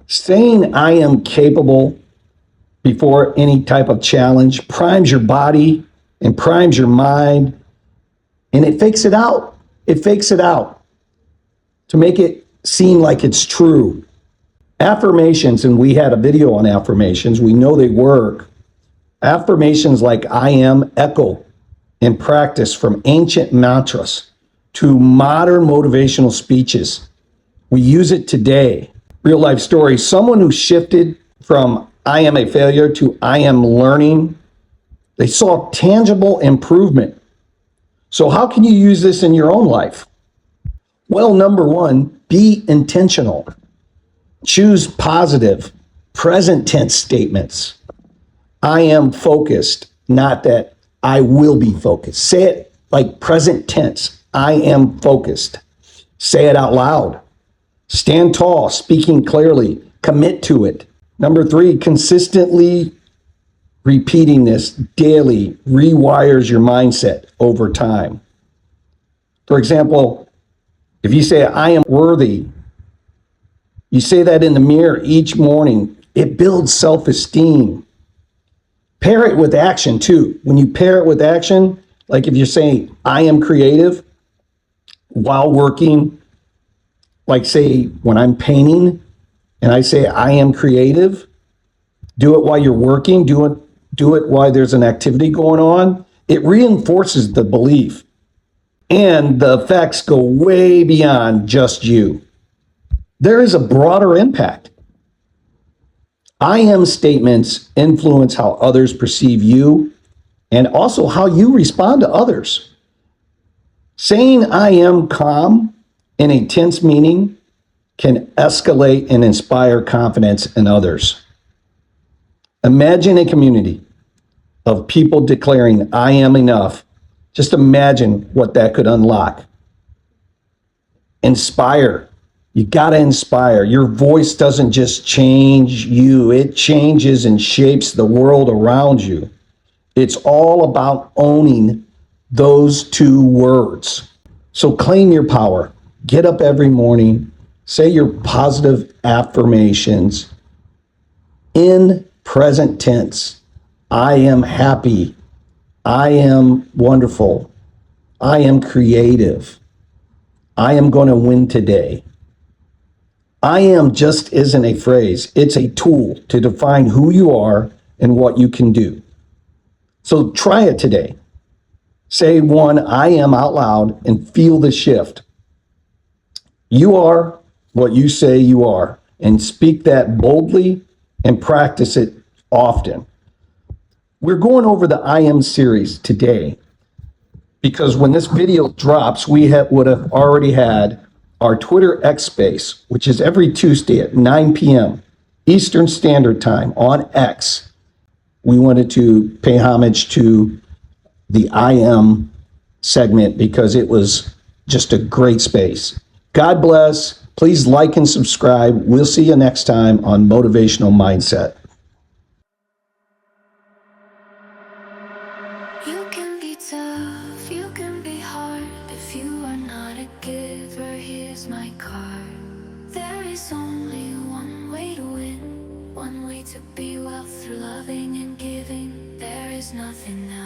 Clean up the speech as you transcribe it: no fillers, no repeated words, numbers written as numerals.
Saying I am capable before any type of challenge primes your body and primes your mind, and it fakes it out. It fakes it out to make it seem like it's true. Affirmations, and we had a video on affirmations, we know they work. Affirmations like I am echo in practice from ancient mantras to modern motivational speeches. We use it today. Real life story, someone who shifted from I am a failure to I am learning, they saw tangible improvement. So how can you use this in your own life? Well, number one, be intentional. Choose positive, present tense statements. I am focused, not that I will be focused. Say it like present tense. I am focused. Say it out loud. Stand tall, speaking clearly. Commit to it. Number three, consistently repeating this daily rewires your mindset over time. For example, if you say, I am worthy, you say that in the mirror each morning, it builds self-esteem. Pair it with action too. When you pair it with action, like if you're saying, I am creative while working, like say when I'm painting and I say, I am creative, do it while you're working, do it while there's an activity going on. It reinforces the belief, and the effects go way beyond just you. There is a broader impact. I am statements influence how others perceive you and also how you respond to others. Saying I am calm in a tense meeting can escalate and inspire confidence in others. Imagine a community of people declaring I am enough. Just imagine what that could unlock. Inspire. You got to inspire. Your voice doesn't just change you, it changes and shapes the world around you. It's all about owning those two words. So claim your power. Get up every morning, say your positive affirmations in present tense. I am happy. I am wonderful. I am creative. I am going to win today. I am just isn't a phrase. It's a tool to define who you are and what you can do. So try it today. Say one, I am out loud and feel the shift. You are what you say you are, and speak that boldly and practice it often. We're going over the I am series today because when this video drops, we would have already had our Twitter X Space, which is every Tuesday at 9 p.m. Eastern Standard Time on X. We wanted to pay homage to the I am segment because it was just a great space. God bless. Please like and subscribe. We'll see you next time on Motivational Mindset. You can be tough, you can be hard. If you are not a giver, here's my card. There is only one way to win, one way to be well through loving and giving. There is nothing else.